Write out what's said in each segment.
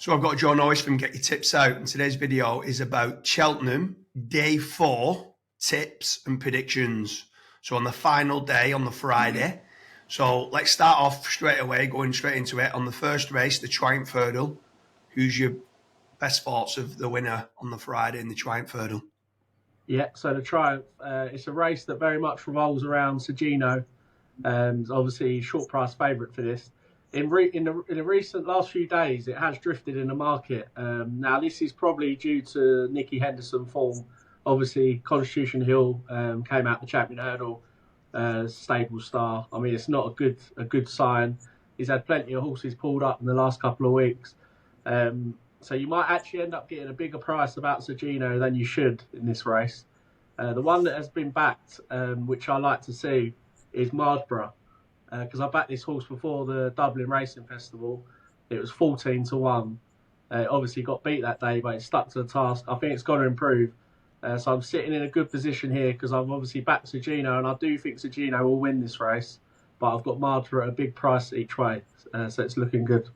So I've got Joe Norris from Get Your Tips Out, and today's video is about Cheltenham Day 4 tips and predictions. So on the final day, on the Friday. So let's start off straight away, going straight into it. On the first race, the Triumph Hurdle, who's your best thoughts of the winner on the Friday in the Triumph Hurdle? Yeah, so the Triumph, it's a race that very much revolves around Sergino. Obviously, short price favourite for this. In the recent last few days, it has drifted in the market. Now, this is probably due to Nicky Henderson form. Obviously, Constitution Hill came out the Champion Hurdle, stable star. I mean, it's not a good sign. He's had plenty of horses pulled up in the last couple of weeks. So you might actually end up getting a bigger price about Sergino than you should in this race. The one that has been backed, which I like to see, is Mardsborough. Because I backed this horse before the Dublin Racing Festival. It was 14-1. Obviously got beat that day, but it stuck to the task. I think it's got to improve. So I'm sitting in a good position here because I've obviously backed Sergino, and I do think Sergino will win this race. But I've got Mardsborough at a big price each way, so it's looking good.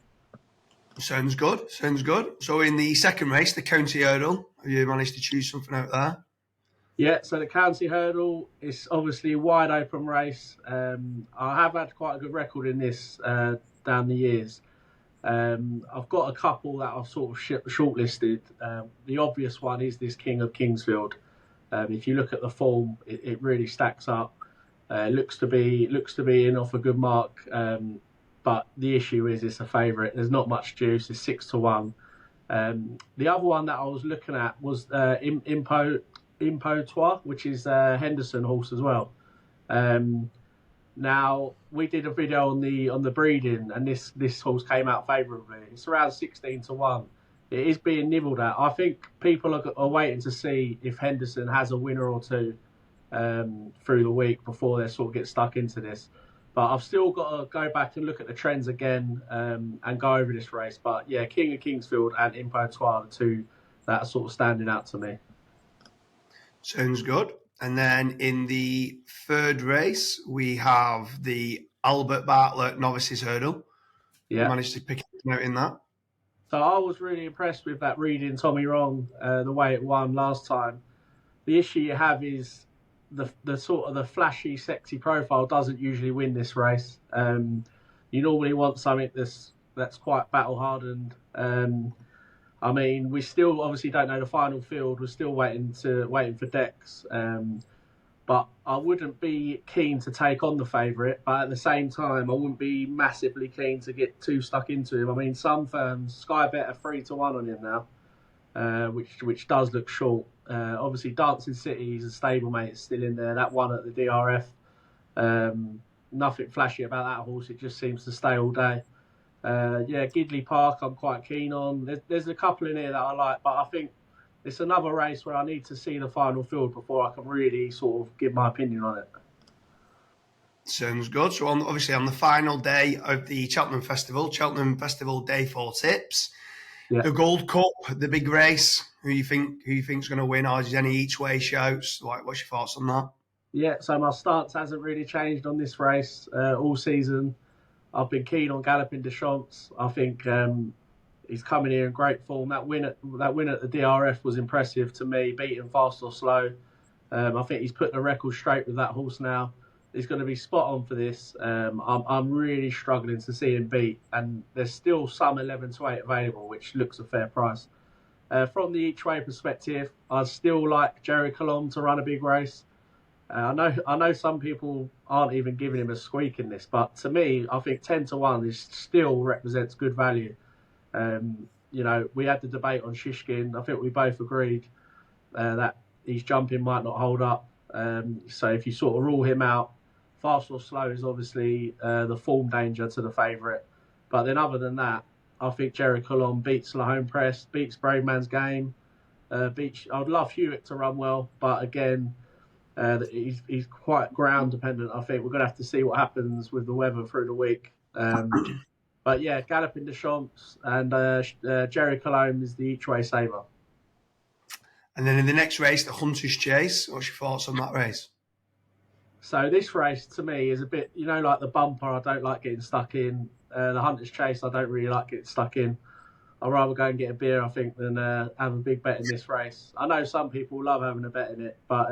Sounds good. Sounds good. So in the second race, the County Hurdle, have you managed to choose something out there? Yeah, so the County Hurdle is obviously a wide open race. I have had quite a good record in this down the years. I've got a couple that I've sort of shortlisted. The obvious one is this King of Kingsfield. If you look at the form, it really stacks up. Looks to be in off a good mark. But the issue is it's a favourite. There's not much juice. It's 6-1. The other one that I was looking at was Impotois, which is a Henderson horse as well. Now we did a video on the breeding, and this horse came out favourably. It's around 16-1. It is being nibbled at. I think people are waiting to see if Henderson has a winner or two through the week before they sort of get stuck into this. But I've still got to go back and look at the trends again and go over this race. But yeah, King of Kingsfield and Impotois are the two that are sort of standing out to me. Sounds good. And then in the third race, we have the Albert Bartlett Novices Hurdle. Yeah. You managed to pick it out in that. So I was really impressed with that reading Tommy Wrong, the way it won last time. The issue you have is the sort of the flashy, sexy profile doesn't usually win this race. You normally want something that's quite battle hardened. I mean, we still obviously don't know the final field. We're still waiting for decks. But I wouldn't be keen to take on the favourite. But at the same time, I wouldn't be massively keen to get too stuck into him. I mean, some firms, Sky Bet are 3-1 on him now, which does look short. Obviously, Dancing City, he's a stablemate, is still in there. That one at the DRF. Nothing flashy about that horse. It just seems to stay all day. Gidley Park I'm quite keen on. There's a couple in here that I like, but I think it's another race where I need to see the final field before I can really sort of give my opinion on it. Sounds good. So obviously on the final day of the Cheltenham Festival Day 4 tips, the Gold Cup, the big race, who you think's going to win, or is there any each way shouts? What's your thoughts on that? Yeah, so my stance hasn't really changed on this race all season. I've been keen on Galloping Deschamps. I think he's coming here in great form. That win at the DRF was impressive to me, beating Fast or Slow. I think he's put the record straight with that horse now. He's going to be spot on for this. I'm really struggling to see him beat, and there's still some 11-8 available, which looks a fair price. From the each way perspective, I still like Jerry Colombe to run a big race. I know some people aren't even giving him a squeak in this, but to me, I think 10-1 still represents good value. We had the debate on Shishkin. I think we both agreed that his jumping might not hold up. So if you sort of rule him out, Fast or Slow is obviously the form danger to the favourite. But then other than that, I think Jerry Colombe beats La Home Press, beats Brave Man's Game. I'd love Hewitt to run well, but again, he's quite ground dependent. I think we're going to have to see what happens with the weather through the week. But yeah, Galloping Deschamps and Jerry Colombe is the each way saver. And then in the next race, the Hunter's Chase. What's your thoughts on that race? So this race to me is a bit, like the bumper. I don't like getting stuck in. The Hunter's Chase, I don't really like getting stuck in. I'd rather go and get a beer, I think, than have a big bet in this race. I know some people love having a bet in it, but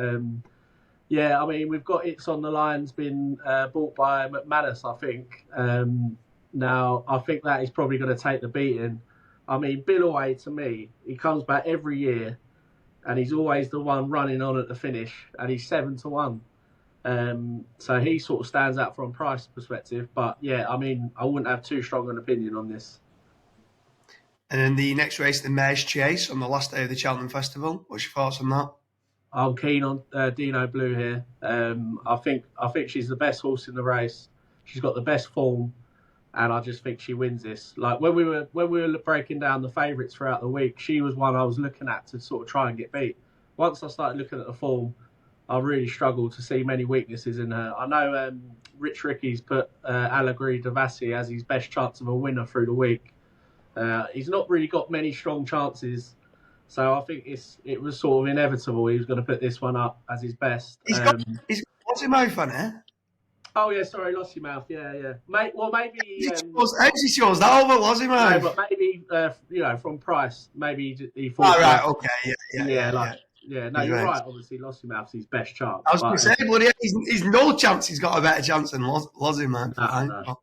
yeah, I mean, we've got It's on the Line's been bought by McManus, I think. Now, I think that is probably going to take the beating. I mean, Billaway, to me, he comes back every year, and he's always the one running on at the finish, and he's 7-1. So he sort of stands out from price perspective. But yeah, I mean, I wouldn't have too strong an opinion on this. And then the next race, the Mare's Chase, on the last day of the Cheltenham Festival. What's your thoughts on that? I'm keen on Dino Blue here. I think she's the best horse in the race. She's got the best form, and I just think she wins this. Like when we were breaking down the favourites throughout the week, she was one I was looking at to sort of try and get beat. Once I started looking at the form, I really struggled to see many weaknesses in her. I know Rich Ricky's put Allegri Devassi as his best chance of a winner through the week. He's not really got many strong chances, so I think it was sort of inevitable he was going to put this one up as his best. He's got what's his mouth on it? Oh yeah, sorry, Lossy Mouth. Yeah. Well, maybe. How does he shows that over Lossy Mouth? No, but maybe from price, maybe he thought. Oh right, okay, yeah. No, you're right. Obviously, Lossy Mouth's his best chance. I was going to say, bloody, he's no chance. He's got a better chance than Lossy Mouth. No.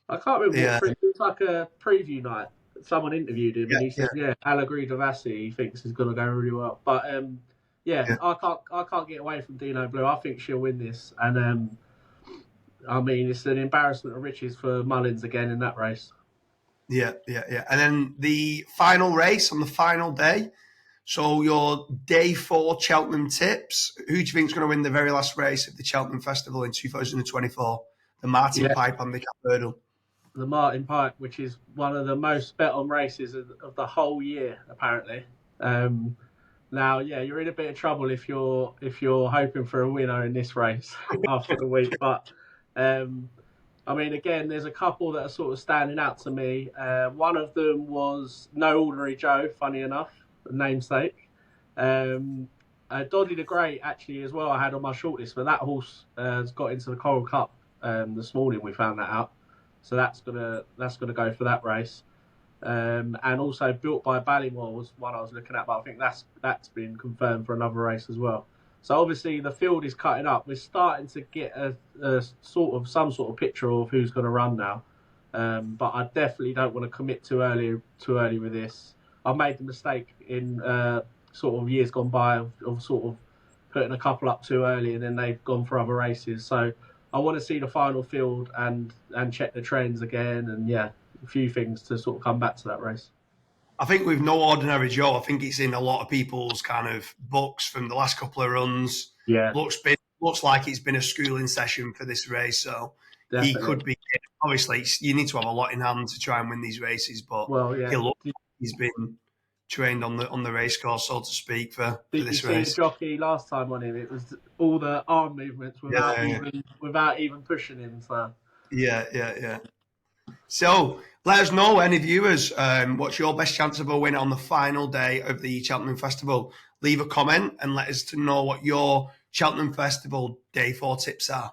I can't remember. It was like a preview night. Someone interviewed him, and he said, Allegri Devassi he thinks is going to go really well. But I can't get away from Dino Blue. I think she'll win this, and I mean, it's an embarrassment of riches for Mullins again in that race. Yeah. And then the final race on the final day. So your day 4 Cheltenham tips. Who do you think is going to win the very last race of the Cheltenham Festival in 2024? The Martin Pipe Handicap Hurdle. The Martin Pike, which is one of the most bet on races of the whole year, apparently. Now, you're in a bit of trouble if you're hoping for a winner in this race after the week. But I mean, again, there's a couple that are sort of standing out to me. One of them was No Ordinary Joe, funny enough, namesake. Doddy the Great, actually, as well, I had on my shortlist, but that horse has got into the Coral Cup this morning. We found that out. So that's gonna go for that race, and also Built by Ballymore was one I was looking at, but I think that's been confirmed for another race as well. So obviously the field is cutting up. We're starting to get a some sort of picture of who's going to run now, but I definitely don't want to commit too early with this. I made the mistake in sort of years gone by of sort of putting a couple up too early, and then they've gone for other races. So I want to see the final field and check the trends again, and a few things to sort of come back to that race. I think with No Ordinary Joe, I think it's in a lot of people's kind of books from the last couple of runs. Yeah, looks like it's been a schooling session for this race, so definitely. He could be. Obviously, you need to have a lot in hand to try and win these races, but he looks like he's been trained on the race course, so to speak, for this race. Did you see the jockey last time on him? It was all the arm movements without even pushing him. So yeah. So let us know, any viewers, what's your best chance of a win on the final day of the Cheltenham Festival? Leave a comment and let us know what your Cheltenham Festival Day 4 tips are.